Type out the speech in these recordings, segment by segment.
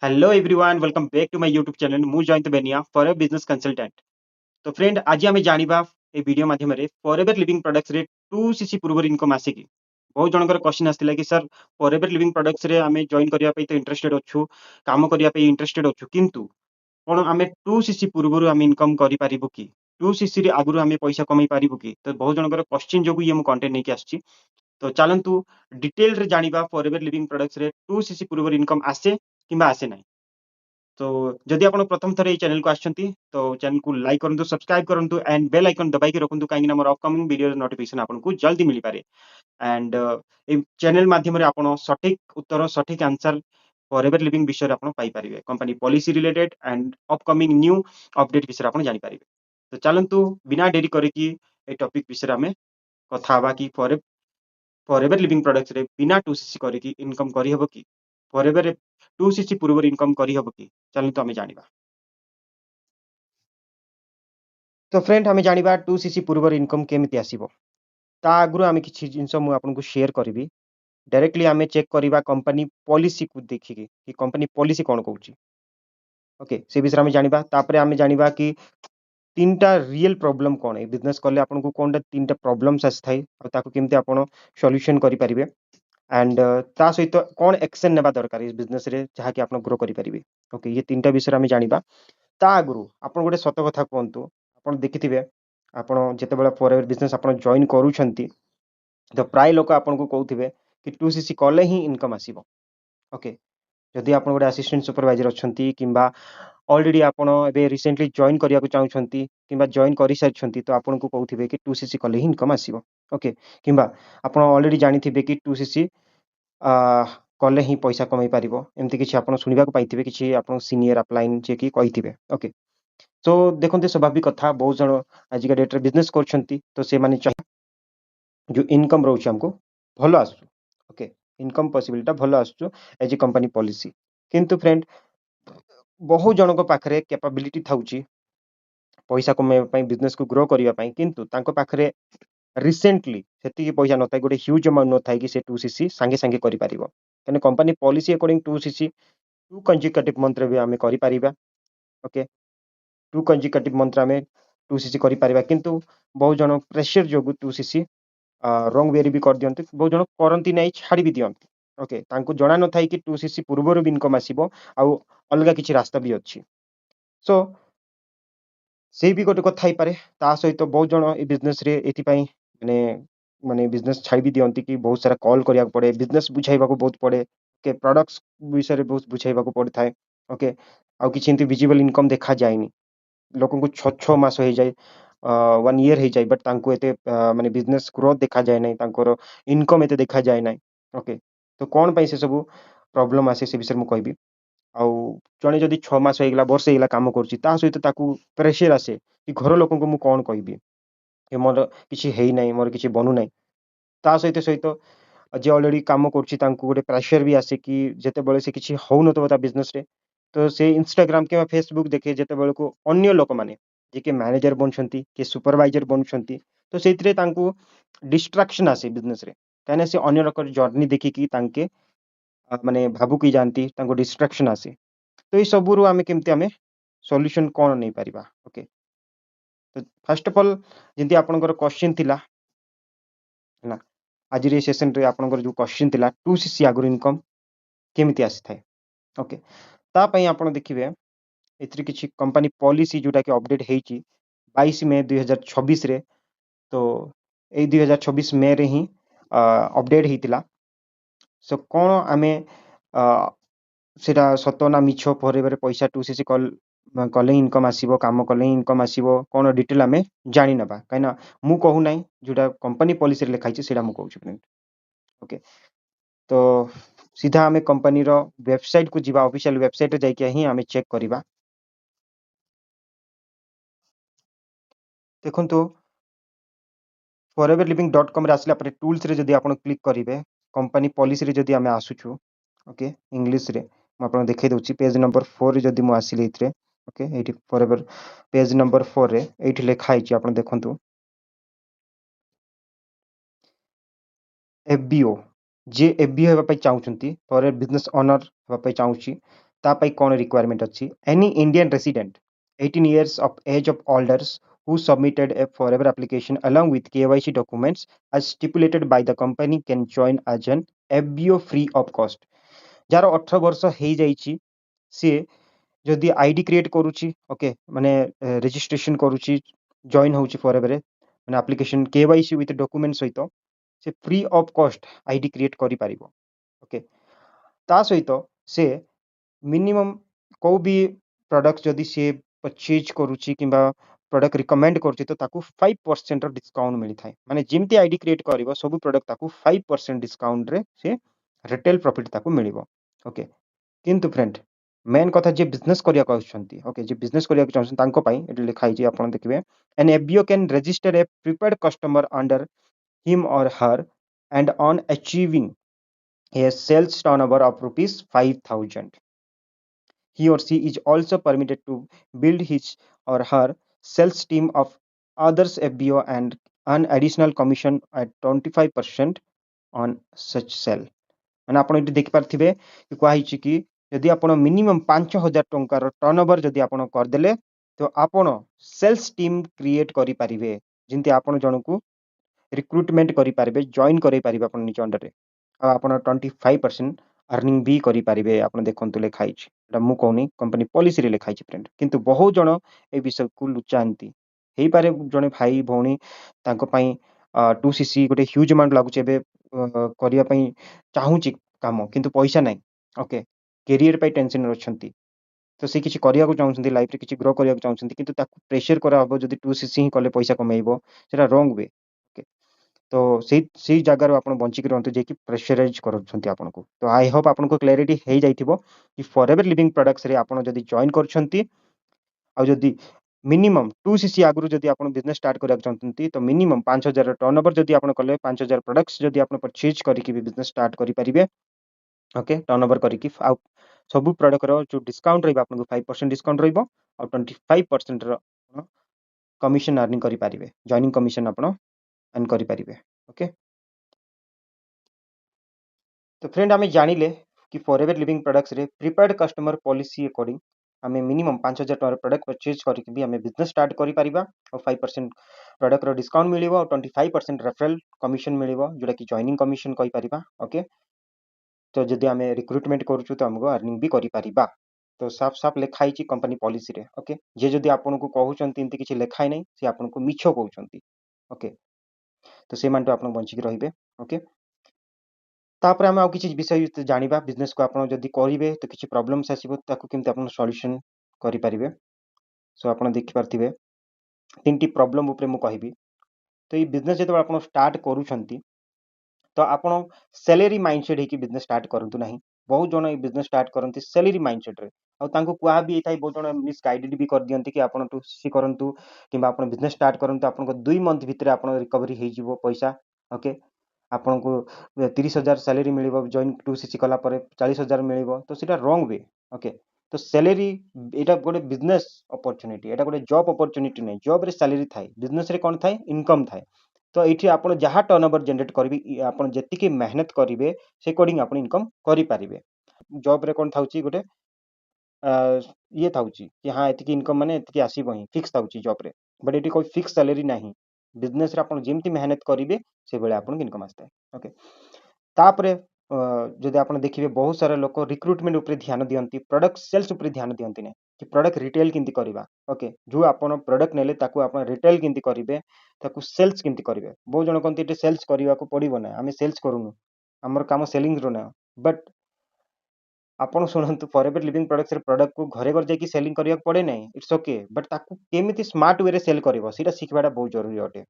Hello everyone welcome back to my YouTube channel मु Jayant Beniya for a business consultant. तो friend आज आम जाना ए वीडियो माध्यम फॉरएवर लिविंग प्रोडक्ट्स रे 2cc पूर्व इनकम आसे कि बहुत जनकर क्वेश्चन आसला कि सर फॉरएवर लिविंग प्रोडक्ट्स रे आमे जॉइन करिया पे तो इंटरेस्टेड अछु काम करिया पे इंटरेस्टेड अछु किंतु कोन आमे 2cc पूर्व आमे इनकम करि पारिबो कि 2cc रे आगुरु आमे पैसा कमाई पारिबो कि तो बहुत जनकर क्वेश्चन जोगु ये मु कंटेंट नै कि आछि। तो चलंतु डिटेल रे जानिबा फॉरएवर लिविंग प्रोडक्ट्स रे 2cc पूर्व इनकम आसे किंबा आसे नै। तो जदि आपण प्रथम थर चैनल को आछंती तो चैनल को लाइक करंतु सब्सक्राइब करंतु एंड बेल आइकन दबाई के रखंतु काहे कि हमर अपकमिंग वीडियो नोटिफिकेशन आपनको जल्दी मिली पारे। एंड ए चैनल माध्यम रे आपण सटीक उत्तर सटीक आंसर फॉरएवर लिविंग विषय रे आपण पाई परिबे company policy related and upcoming new update विषय आपण जानि परिबे। तो चलंतु बिना देरी करी कि ए टॉपिक विषय रे हमें कथा हवा कि फॉरएवर लिविंग प्रोडक्ट्स रे बिना 2cc करी कि इनकम करी हबो कि फॉरएवर 2cc पूर्व इनकम करी हबो कि चलंतु हमें जानिबा। तो फ्रेंड हमें जानिबा 2cc पूर्व इनकम केमिति आसीबो ता आगुरु आमे किछि जिंस मु आपनको शेयर करबी। डायरेक्टली आमे चेक करिबा कंपनी पॉलिसी को देखिके कि कंपनी पॉलिसी कोन कहूची। ओके से विषय आमे जानिबा तापरे आमे जानिबा कि तीनटा रियल प्रॉब्लम कोन है बिजनेस करले आपनको कोनटा तीनटा प्रॉब्लम्स आसी थाई और ताको केमिति आपण सॉल्यूशन करि परिबे एंड ता सहित कोन एक्शन नेबा दरकार इस बिजनेस रे जहा कि आपण ग्रो करि परिबे। ओके ये तीनटा विषय आमे जानिबा ता आगुरु आपण गोटे सत कथा कहंतु आपण देखिथिबे आपण जेतेबेला फॉरएवर बिजनेस आपण जॉइन करूछंती तो प्राय लोक आपनको कहउथिबे कि 2cc कले ही इनकम आसीबो। ओके जदि आपण गोटे असिस्टेंट सुपरवाइजर अछंती किंबा ऑलरेडी आपण एबे रिसेंटली जॉइन करिया को चाहुछंती किंबा जॉइन करि सारिछंती तो आपनको कहउथिबे कि 2cc कले ही इनकम आसीबो। ओके किंबा आपण ऑलरेडी जानिथिबे कि 2cc आ कले ही पैसा कमाई पारिबो एमति किछि आपण सुनिबा को पाइथिबे किछि आपण सीनियर अपलाइन जे कि कहिथिबे। ओके तो देखते स्वाभाविक कथा बहुत जन आज का डेट रे बिजनेस करछंती तो से माने जो इनकम रोचे हमको भलो आसु। ओके इनकम पॉसिबिलिटी भलो आसु एज ए कंपनी पॉलिसी किंतु फ्रेंड बहु जनक पाखरे कैपेबिलिटी थाउची पैसा कमाइबा पई बिजनेस को ग्रो करिया पई किंतु तांको पाखरे रिसेंटली सेति पैसा न थाई गोटे ह्यूज अमाउंट न थाई कि से 2cc संगे संगे करि पारिबो कने company policy according 2cc 2 consecutive month रे भी हमें करि पारिबा। ओके 2 कंसेक्यूटिव मंथ रे हमें 2cc करि पारिबा किंतु बहुत जन प्रेशर जोगु 2cc रंग वेरी भी कर दियंती बहुत जन करंती नै छाड़ी भी दियंती। ओके तांको जणा न थाई कि 2cc पूर्वरु भी इनकम आसीबो आ अलगा किछि रास्ता भी अछि। सो से भी गोटे कथा थाई पारे ता सहित बहुत जन ए बिजनेस रे एथि पई माने माने बिजनेस छाड़ी भी दियंती कि बहुत सारा कॉल करिया पड़े बिजनेस बुझाइबा को बहुत पड़े के प्रोडक्ट्स विषय रे बहुत बुझाइबा को पड़े थाए। ओके आ किछि एंती विजिबल इनकम देखा जायनी लोगों को 6 मास हो जाए 1 ईयर हो जाए बट तांको एते माने बिजनेस ग्रोथ देखा जाए नै तांकर इनकम एते देखा जाए नै। ओके तो कोन पई से सब प्रॉब्लम आसे से विषय मु कहबी आउ जणे जदि 6 मास होइगला वर्ष होइगला काम करछि ता सहित ताकू प्रेशर आसे कि घर लोगों को मु कोन कहबी कि मोर किछि हेइ नै मोर किछि बनु नै ता सहित सहित जे ऑलरेडी काम करछि तांको गोटे प्रेशर भी आसे कि जेते बेले से किछि होउ नतो ता बिजनेस रे तो से इंस्टाग्राम के फेसबुक देखे जेते बेले को अन्य लोक माने जे के मैनेजर बनछंती के सुपरवाइजर बनछंती तो सेतिरे तांको डिस्ट्रैक्शन आसे बिजनेस रे काने से अन्य लोकर जर्नी देखि कि तांके माने भाबु की जानती तांको डिस्ट्रैक्शन आसे तो ई सबुरु आमे केमति आमे सॉल्यूशन कोन नै परिबा। ओके तो फर्स्ट ऑफ ऑल जेंति आपनकर क्वेश्चन थिला ना आज रे सेशन रे आपनकर जो क्वेश्चन थिला 2cc आगुर इनकम केमिति आसी थाए। ओके ता पई आपण देखिबे एथि किछि कंपनी पॉलिसी जोटा कि अपडेट हेछि 22 मई 2026 रे तो ए 2026 मई रे ही अपडेट हेतिला। सो कोन आमे अ, सेटा सत ना मिछ फॉरएवर पैसा 2cc कले इनकम आसीबो काम कले इनकम आसीबो कोन डिटेल आमे जानि नबा काइना मु कहू नै जोटा कंपनी पॉलिसी रे लिखाइ छै सेटा मु कहू फ्रेंड। ओके तो सीधा आमे कंपनी रो वेबसाइट को जिबा ऑफिशियल वेबसाइट रे जाय के ही आमे चेक करिबा। देखंतु foreverliving.com रे आसला पर टूल्स रे जदि आपण क्लिक करिवे कंपनी पॉलिसी रे जदि आमे आसुछु ओके इंग्लिश रे म आपण देखै दउची पेज नंबर 4 रे जदि मु आसिले इथरे ओके एठी फॉरएवर पेज नंबर 4 रे एठी लेखा आइची आपण देखंतु एफबीओ जे एफबीओ हेबा पई चाहुचंती फॉर ए बिजनेस ओनर हेबा पई चाहुची ତା ପାଇଁ କ'ଣ requirement ଅଛି? Any Indian resident 18 years of age of holders who submitted a forever application along with KYC documents as stipulated by the company can join as an FBO free of cost. ଯାହାର 18 ବର୍ଷ ହେଇଯାଇଛି ସିଏ ଯଦି ID create କରୁଛି okay ମାନେ registration କରୁଛି join ହେଉଛି ଫରେଭରରେ ମାନେ ଆପ୍ଲିକେସନ KYC ୱିଥ୍ ଡକୁମେଣ୍ଟ ସହିତ ସେ ଫ୍ରି ଅଫ୍ କଷ୍ଟ ଆଇଡି କ୍ରିଏଟ୍ କରିପାରିବ ଓକେ ତା ସହିତ ସେ ମିନିମମ୍ କେଉଁ ବି ପ୍ରଡକ୍ଟ ଯଦି ସିଏ ପରଚେଜ୍ କରୁଛି କିମ୍ବା ପ୍ରଡକ୍ଟ ରିକମେଣ୍ଡ କରୁଛି ତ ତାକୁ 5% ଡିସକାଉଣ୍ଟ ମିଳିଥାଏ ମାନେ ଯେମିତି ଆଇଡି କ୍ରିଏଟ୍ କରିବ ସବୁ ପ୍ରଡକ୍ଟ ତାକୁ 5% ଡିସକାଉଣ୍ଟରେ ସେ ରିଟେଲ ପ୍ରଫିଟ୍ ତାକୁ ମିଳିବ ଓକେ କିନ୍ତୁ ଫ୍ରେଣ୍ଡ ମେନ୍ କଥା ଯିଏ ବିଜନେସ୍ କରିବାକୁ ଆସୁଛନ୍ତି ଓକେ ଯିଏ ବିଜନେସ୍ କରିବାକୁ ଚାହୁଁଛନ୍ତି ତାଙ୍କ ପାଇଁ ଏଠି ଲେଖା ହେଇଛି ଆପଣ ଦେଖିବେ an FBO can register a prepaid customer under him or her and on achieving a sales turnover of rupees 5,000 he or she is also permitted to build his or her sales team of others FBO and an additional commission at 25% on such sale ମାନେ ଆପଣ ଏଠି ଦେଖିପାରୁଥିବେ କୁହାହେଇଛି କି ଯଦି ଆପଣ minimum 5,000 ଟଙ୍କାର turn over ଯଦି ଆପଣ କରିଦେଲେ ତ ଆପଣ ସେଲ୍ସ ଟିମ୍ କ୍ରିଏଟ୍ କରିପାରିବେ ଯେମିତି ଆପଣ ଜଣକୁ ରିକ୍ରୁଟମେଣ୍ଟ କରିପାରିବେ ଜଏନ୍ କରାଇପାରିବେ ଆପଣ ନିଜ ଅଣ୍ଡରରେ ଆଉ ଆପଣ 25% अर्निंग ବି କରିପାରିବେ ଆପଣ ଦେଖନ୍ତୁ ଲେଖା ହେଇଛି ଏଟା ମୁଁ କହୁନି କମ୍ପାନୀ ପଲିସିରେ ଲେଖା ହେଇଛି ଫ୍ରେଣ୍ଡ କିନ୍ତୁ ବହୁତ ଜଣ ଏ ବିଷୟକୁ ଲୁଚାନ୍ତି ହେଇପାରେ ଜଣେ ଭାଇ ଭଉଣୀ ତାଙ୍କ ପାଇଁ 2cc ଗୋଟେ ହ୍ୟୁଜ୍ ଆମାଉଣ୍ଟ ଲାଗୁଛି ଏବେ କରିବା ପାଇଁ ଚାହୁଁଛି କାମ କିନ୍ତୁ ପଇସା ନାହିଁ ଓକେ କ୍ୟାରିୟର ପାଇଁ ଟେନସନରେ ଅଛନ୍ତି ତ ସେ କିଛି କରିବାକୁ ଚାହୁଁଛନ୍ତି ଲାଇଫରେ କିଛି ଗ୍ରୋ କରିବାକୁ ଚାହୁଁଛନ୍ତି କିନ୍ତୁ ତାକୁ ପ୍ରେସର କରାହବ ଯଦି 2cc ହିଁ କଲେ ପଇସା କମେଇବ ସେଟା ରଙ୍ଗ ୱେ ଓକେ ତ ସେଇ ଜାଗାରୁ ଆପଣ ବଞ୍ଚିକି ରୁହନ୍ତୁ ଯିଏକି ପ୍ରେସରାଇଜ କରୁଛନ୍ତି ଆପଣଙ୍କୁ ତ ଆଇ ହୋପ ଆପଣଙ୍କୁ କ୍ଲାରିଟି ହେଇଯାଇଥିବ କି ଫରଏଭର ଲିଭିଂ ପ୍ରଡକ୍ଟସରେ ଆପଣ ଯଦି ଜଏନ୍ କରୁଛନ୍ତି ଆଉ ଯଦି ମିନିମମ୍ 2cc ଆଗରୁ ଯଦି ଆପଣ ବିଜନେସ୍ ଷ୍ଟାର୍ଟ କରିବାକୁ ଚାହୁଁଛନ୍ତି ତ ମିନିମମ୍ 5,000 ଟର୍ନ ଓଭର ଯଦି ଆପଣ କଲେ 5,000 ପ୍ରଡକ୍ଟସ୍ ଯଦି ଆପଣ ପରଚେଜ୍ କରିକି ବି ବିଜନେସ୍ ଷ୍ଟାର୍ଟ କରିପାରିବେ ଓକେ ଟର୍ନ ଓଭର କରିକି ଆଉ ସବୁ ପ୍ରଡକ୍ଟର ଯେଉଁ ଡିସକାଉଣ୍ଟ ରହିବ ଆପଣଙ୍କୁ 5% ଡିସକାଉଣ୍ଟ ରହିବ ଆଉ 25%ର କମିଶନ ଆର୍ନିଂ କରିପାରିବେ ଜଏନିଂ କମିଶନ ଆପଣ अर्न କରିପାରିବେ ଓକେ तो फ्रेंड आम जानिले कि फॉरएवर लिविंग प्रोडक्ट्स रे प्रीपेड कस्टमर पॉलिसी अकॉर्डिंग आम मिनिमम 5,000 टकर प्रोडक्ट परचेज करके भी आम बिजनेस स्टार्ट करि परिबा और 5% प्रोडक्ट रो डिस्काउंट मिलिबो और 25% रेफरल कमिशन मिलिबो जोटा कि जॉइनिंग कमिशन कहि परिबा ओके तो जदि आम रिक्रुटमेंट करूछु तो हमको अर्निंग भी करि परिबा तो साफ साफ लिखा ही कंपनी पॉलिसी रे ओके जे जदि आपन को कहउचंती इंति किछि लिखाई नै से आपन को मिछो कहउचंती ओके तो से मान तो आपन बंची के रहिबे ओके तापर आम आउ किछि विषय जानिबा बिजनेस को आपण जदि करिवे तो किछि प्रॉब्लम्स आसीबो ताकू केमते आपण सॉल्यूशन करि परिबे सो आपण देखि पारथिबे तीनटी प्रॉब्लम ऊपर मु कहिबी तो ये बिजनेस जदि आपण स्टार्ट करूछंती तो आपण सैलरी माइंडसेट हेकी बिजनेस स्टार्ट करंतु नाही बहुत जण ये बिजनेस स्टार्ट करंती सैलरी माइंडसेट रे आ तांको कुआ भी एथाई बहुत जण मिस गाइडेड भी कर दियंती कि आपण टू सी करंतु किबा आपण बिजनेस स्टार्ट करंतु आपण को 2 मंथ भितरे आपण रिकवरी हे जिवो पैसा ओके आपन को 30,000 सैलरी मिलिबो जॉइन 2cc कला परे 40,000 मिलिबो तो सीटा रॉन्ग वे ओके तो सैलरी एटा गोटे बिजनेस अपॉर्चुनिटी एटा गोटे जॉब अपॉर्चुनिटी नै जॉब रे सैलरी थाए बिजनेस रे कोन थाए इनकम थाए तो एठी आपण जहा टर्नओवर जनरेट करबी आपण जेतिकी मेहनत करिवे से अकॉर्डिंग आपण इनकम करि परिबे जॉब रे कोन थाउची गोटे ये थाउची कि हां एतिकी इनकम माने एतिकी आसीबो ही फिक्स थाउची जॉब रे बट एठी कोई फिक्स सैलरी नाही बिजनेस रे आपण जेमती मेहनत करिवे से बेले आपण इनकम आस्ता ओके तापरे जदि आपण देखिबे बहुत सारा लोक रिक्रुटमेंट ऊपर ध्यान दियंती प्रोडक्ट सेल्स ऊपर ध्यान दियंती नै कि प्रोडक्ट रिटेल किंती करबा ओके जो आपण प्रोडक्ट नेले ताकू आपण रिटेल किंती करिवे ताकू सेल्स किंती करिवे बहुत जण कोंती एटे सेल्स करिवा को पड़िबो ना आमे सेल्स करूनु हमर काम सेलिंग रो ना बट आपण शुणु फॉरएवर लिविंग प्रोडक्ट्स प्रोडक्ट को घरे घर जाकि सेलिंग करिया पड़े नै इट्स ओके बट ताकू केमिति स्मार्ट वे रे सेल करबो सीटा सिखबाटा बहुत जरूरी अटे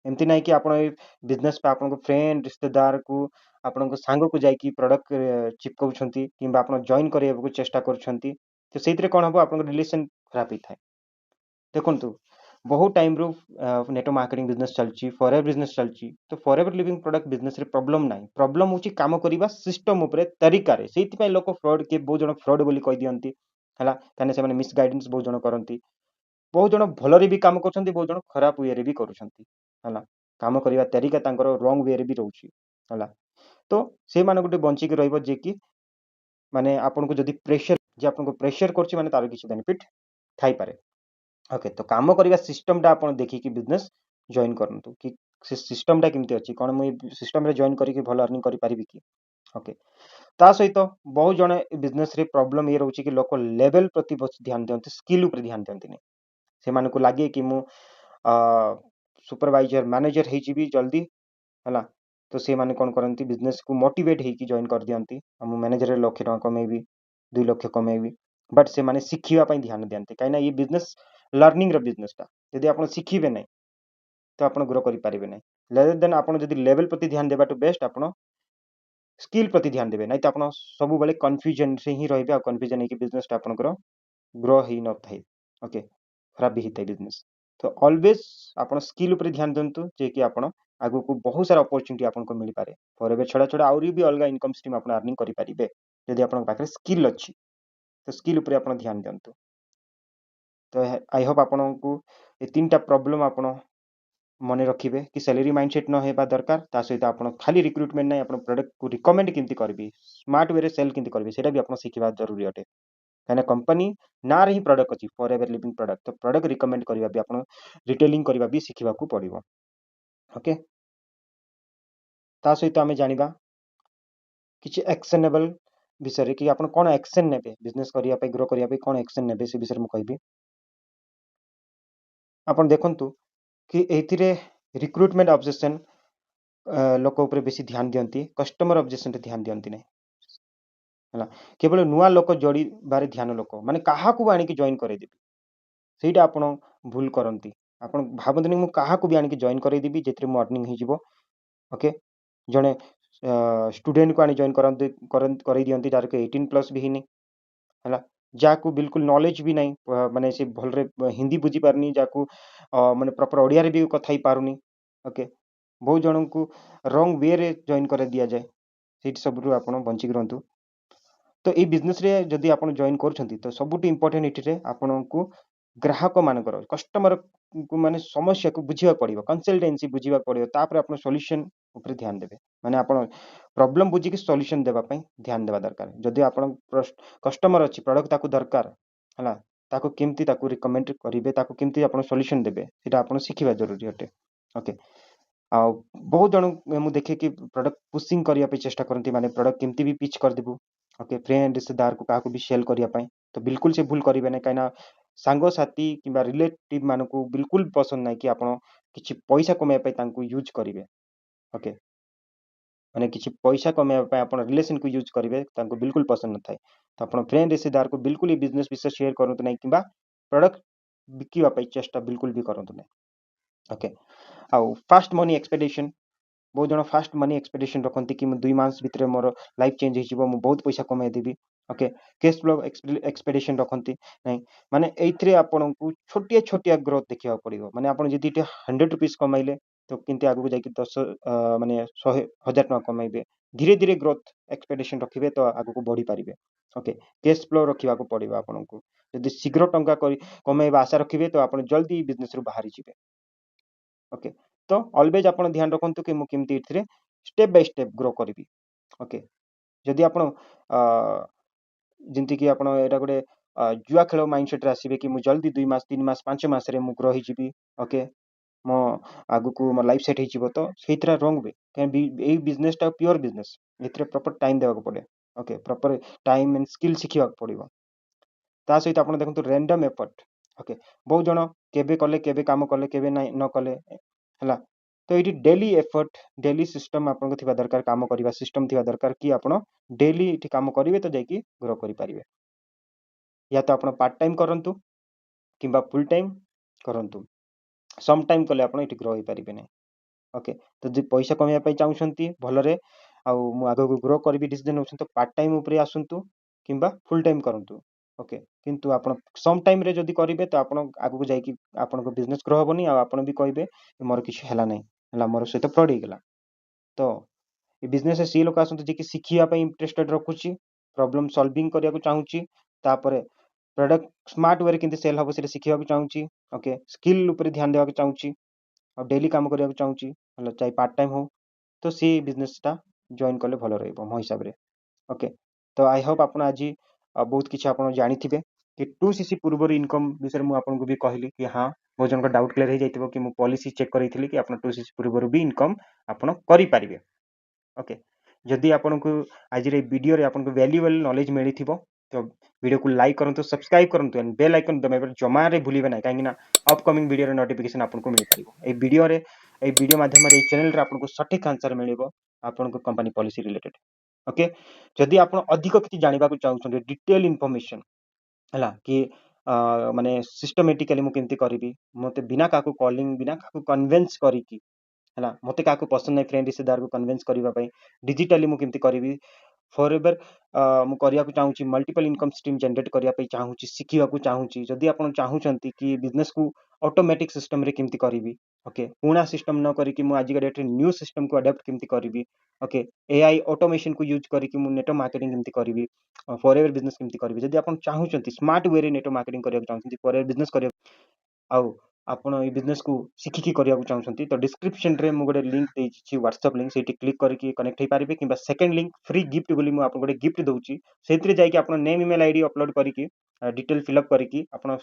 एमती नहीं कि आपण बिजनेस पे आपण फ्रेंड रिश्तेदार को आपण सांग को जाकि प्रोडक्ट चिपकाउछंती किंबा आपण जॉइन करिया चेष्टा करूछंती तो सेइतरे कोन हबो आपण रिलेशन खराब हिथाय देखंतु बहुत टाइम रो नेटवर्क मार्केटिंग बिजनेस चलची फॉरएवर बिजनेस चलची तो फॉरएवर लिविंग प्रोडक्ट बिजनेस रे प्रॉब्लम नाही प्रॉब्लम होची काम करिबा सिस्टम ऊपर तरीका रे सेति पय लोक फ्रॉड के बहुत जण फ्रॉड बोली कहि दियंती हला काने से माने मिस गाइडेंस बहुत जण करंती बहुत जण भलरे भी काम करछंती बहुत जण खराब वे रे भी करूछंती हला काम करिबा तरीका तांकर रॉन्ग वे रे भी रहउची हला तो से माने गुटे बंची के रहइबो जे कि माने आपन को जदी प्रेशर जे आपको प्रेशर करछि माने तार किछि बेनिफिट थाई पारे ओके तो काम करबा सिस्टम टा आपण देखि कि बिजनेस जॉइन करंतु कि से सिस्टम टा केमती अछि कोन मु सिस्टम रे जॉइन करी कि भलो अर्निंग करि परिबि कि ओके ता सहित बहुत जने बिजनेस रे प्रॉब्लम ये रहउछि कि लोक लेवल प्रति ध्यान दियंती स्किल ऊपर ध्यान दियंती नै से मानको लागे कि मु सुपरवाइजर मैनेजर हे जिबी जल्दी हला तो से माने कोन करंती बिजनेस को मोटिवेट हे कि जॉइन कर दियंती हम मैनेजर लाख टका कमेबी 2 लाख कमेबी बट से माने सिखिबा पई ध्यान दियंती काइना ये बिजनेस लर्निंग रो बिजनेस ता यदि आपण सिखिबे नै तो आपण ग्रो करि परिबे नै लेदर देन आपण जदि लेवल प्रति ध्यान देबाटू बेस्ट आपण स्किल प्रति ध्यान देबे नै तो आपण सब बेले कंफ्यूजन से ही रहबे आ कंफ्यूजन हे कि बिजनेस ता आपण ग्रो ही न थाई ओके खराब भी हिते बिजनेस तो ऑलवेज आपण स्किल ऊपर ध्यान दंतु जे कि आपण आगु को बहुत सारा अपॉर्चुनिटी आपन को मिल पारे फॉर एवे छड़ा छड़ा आउरी भी अलगा इनकम स्ट्रीम आपण अर्निंग करि परिबे यदि आपण पाखरे स्किल अछि तो स्किल ऊपर आपण ध्यान दंतु तो आई होप आपण को ए तीनटा प्रॉब्लम आपण मने रखिबे कि सैलरी माइंडसेट न हेबा दरकार ता सहित आपण खाली रिक्रूटमेंट नै आपण प्रोडक्ट को रिकमेंड किंती करबी स्मार्ट वे रे सेल किंती करबी सेटा भी आपण सिखिबा जरूरी अटे कहना कंपनी ना रे ही प्रोडक्ट अछि फॉर एवर लिविंग प्रोडक्ट तो प्रोडक्ट रिकमेंड करबा भी आपण रिटेलिंग करबा भी सिखिबा को पड़िबो ओके ता सहित आमे जानिबा किछि एक्शनेबल विषय कि आपण कोन एक्शन नेबे बिजनेस करिया पे ग्रो करिया पे कोन एक्शन नेबे से विषय म कहबी आपण देखंतु कि एथिरे रिक्रूटमेंट ऑब्जेक्शन लोक ऊपर बेसी ध्यान दियंती कस्टमर ऑब्जेक्शन रे ध्यान दियंती नै हला केवल नुआ लोक जोड़ी बारे ध्यान लोक माने काहा को आनी कि जॉइन करे देबी सेटा आपण भूल करंती आपण भाबंतनी मु काहा को भी आनी कि जॉइन करे देबी जेतरे मो अर्निंग हि जिवो ओके जने स्टूडेंट को आनी जॉइन करंती करे दियंती जार के 18 प्लस भी हिनी हला जाकू बिल्कुल नॉलेज भी नहीं माने से भल रे हिंदी बुझी पारनी जाकू माने प्रॉपर ओडिया रे भी कथा ही पारुनी ओके बहुत जन को रॉन्ग वे रे जॉइन करे दिया जाए सेट सब रु आपण बंची रहंतु तो ये बिजनेस रे जदि आपण जॉइन करछंती तो सबुठी इंपोर्टेंट इटी रे आपण को ग्राहक मानकर कस्टमर को माने समस्या को बुझिबा पड़िबो कंसल्टेंसी बुझिबा पड़िबो तापर आपण सॉल्यूशन ऊपर ध्यान देबे माने आपण प्रॉब्लम बुझी कि सॉल्यूशन देबा पई ध्यान देबा दरकार जदि आपण कस्टमर अछि प्रोडक्ट ताकू दरकार हला ताकू केमती ताकू रिकमेंड करिवे ताकू केमती आपण सॉल्यूशन देबे सेटा आपण सिखिबा जरूरी हटे ओके आ बहुत जन मु देखे कि प्रोडक्ट पुशिंग करिया पे चेष्टा करंती माने प्रोडक्ट केमती भी पिच कर देबू ओके फ्रेंड रिश्तेदार को काहा को भी सेल करिया पई तो बिल्कुल से भूल करिवे नै काइना सांगो साथी किबा रिलेटिव मानको बिल्कुल पसंद नै कि आपण किछि पैसा कमाय पे तांको यूज करिवे ओके माने किछि पैसा कमाय पे आपण रिलेशन को यूज करिवे तांको बिल्कुल पसंद न थाए तो आपण फ्रेंड रिश्तेदार को बिल्कुल ही बिजनेस विषय शेयर करंतु नै किबा प्रोडक्ट बिकिवा पे चेष्टा बिल्कुल भी करंतु नै ओके आ फास्ट मनी एक्सपेक्टेशन बहुत जन फास्ट मनी एक्सपेक्टेशन रखती कि 2 मास भितर मोर लाइफ चेंज हो बहुत पैसा कमाई देबी ओके कैश फ्लो एक्सपेक्टेशन रखती नहीं माने एइथरे आपन को छोटिया छोटिया ग्रोथ देखिया पड़िबो माने आपन जदि 100 रुपीस कमाइले तो किंतु आगु जाके 10 माने 100,000 टका कमाइबे धीरे धीरे ग्रोथ एक्सपेक्टेशन रखिबे तो आगु को बढ़ी पारिबे ओके कैश फ्लो रखिबा को पड़िबो आपन को जदि शीघ्र टंका कमाइबा आशा रखिबे तो आपन जल्दी बिजनेस रु बाहरी जिबे ओके तो ऑलवेज आपण ध्यान रखंतु कि मु केमती इथिरे स्टेप बाय स्टेप ग्रो करबी ओके जदि आपण जिंती कि आपण एटा गुडे जुआ खेल माइंडसेट रे आसीबे कि मु जल्दी 2 मास 3 मास 5 मास रे मु ग्रो हि जिबी ओके मो आगु को मो लाइफ सेट हि जिवो तो सेथरा रॉन्ग वे ए बिजनेस टा प्योर बिजनेस एथरे प्रॉपर टाइम देबा को पड़े okay proper time and skill सिखिबा को पड़िबो ता सहित आपण देखंतु रैंडम एफर्ट ओके बहुत जण केबे काम कले केबे न कले हला तो ये डेली एफर्ट डेली सिस्टम आपन थिबा दरकार काम करिबा सिस्टम थिबा दरकार कि आपण डेली इठी काम करिवे तो जाई कि ग्रो करि पारिबे या तो आपण पार्ट टाइम करंतु किंबा फुल टाइम करंतु सम टाइम कले आपण इठी ग्रो होई पारिबे नै ओके तो जे पैसा कमाया पई चाहउछंती भलरे आ मु आगो को ग्रो करबी डिसीजन होछन तो पार्ट टाइम ऊपर आसंतु किंबा फुल टाइम करंतु ओके किंतु आपण सम टाइम रे जदी करिवे तो आपण आगो को जाई कि आपण को बिजनेस ग्रो होबनी आ आपण भी कहबे मोर किछ हला नै हला मोर सहित फ्रॉड गेला तो ये बिजनेस सी लोक आसंतु जे कि सिखिया पे इंटरेस्टेड रखुची प्रॉब्लम सॉल्विंग करिया को चाहूची तापरे प्रोडक्ट स्मार्ट वे किंतु सेल हबो से सिखिया को चाहूची ओके स्किल ऊपर ध्यान देवा को चाहूची और डेली काम करिया को चाहूची मतलब चाहे पार्ट टाइम हो तो सी बिजनेस टा जॉइन करले भलो रहइबो मो हिसाब रे ओके तो आई होप आपण आज बहुत किसी आप जानिथिबे कि 2cc पूर्व इनकम विषय मु आपनको भी कहली कि हाँ बहुत जन डाउट क्लियर हो जाइथिबो कि मु पॉलिसी चेक करैथिली कि आपण 2cc पूर्व भी इनकम आपण करि पारिबे। ओके जदि आपनको आज वीडियो रे आपनको वैल्यूएबल नॉलेज मिलिथिबो तो वीडियो को लाइक करंतु सब्सक्राइब करंतु एंड बेल आइकन दबाइबे जमा रे भूलिबे ना काहे ना अपकमिंग वीडियो रे नोटिफिकेशन आपनको मिल पारिबो। ए वीडियो माध्यम रे चैनल रे आपनको सटीक आंसर मिलिबो आपनको कंपनी पॉलिसी रिलेटेड। ओके जदि आपण अधिक किछि जानिबा को चाहउछन डिटेल इन्फॉर्मेशन हला कि माने सिस्टमैटिकली मु केमति करिवि मते बिना काको कॉलिंग बिना काको कन्विंस करिकि हला मते काको पसंद नै फ्रेंड रिश्तेदार को कन्विंस करिवा पई डिजिटली मु केमति करिवि फॉरएवर मु करिया को चाहूची मल्टीपल इनकम स्ट्रीम जनरेट करिया पई चाहूची सिखिवा को चाहूची जदि आपण चाहूचंती कि बिजनेस को ऑटोमेटिक सिस्टम रे केमति करिवि ओके पुना सिस्टम न करिकि मु आज डेट रे न्यू सिस्टम को अडॉप्ट केमति करिवि ओके एआई ऑटोमेशन को यूज करिकि मु नेटवर्क मार्केटिंग केमति करिवि फॉरएवर बिजनेस केमति करिवि जदि आपण चाहूचंती स्मार्ट वे रे नेटवर्क मार्केटिंग करिया को चाहूचंती फॉरएवर बिजनेस करिया आउ आपण ए बिजनेस को शिखिकी करिया को चाहूचंती तो डिस्क्रिप्शन रे मु गोटे लिंक देछि व्हाट्सएप लिंक सेठी क्लिक करके कनेक्ट हे पारिबे किबा सेकंड लिंक फ्री गिफ्ट बोली मु आपण गोटे गिफ्ट दउछि सेथिरे जाई कि आपण नेम ईमेल आईडी अपलोड करिकि डिटेल फिल अप करिकि आपण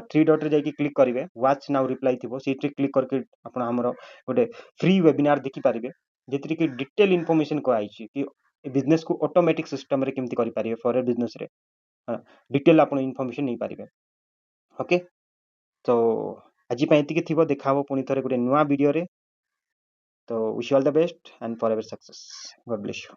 3 डॉट रे जाई कि क्लिक करिवे वॉच नाउ रिप्लाई थिबो सेठी क्लिक करके आपण हमरो गोटे फ्री वेबिनार देखि पारिबे जेतरि कि डिटेल इन्फॉर्मेशन को आइछि कि बिजनेस को ऑटोमेटिक सिस्टम रे केमति करि पारिबे फॉर बिजनेस रे डिटेल आपण इन्फॉर्मेशन नै पारिबे। ओके तो आज एतिକି ଥିବ ଦେଖା ହବ पुणी ଥରେ ଗୋଟେ ନୂଆ ଭିडियो रे तो wish you all the best and forever success God bless you.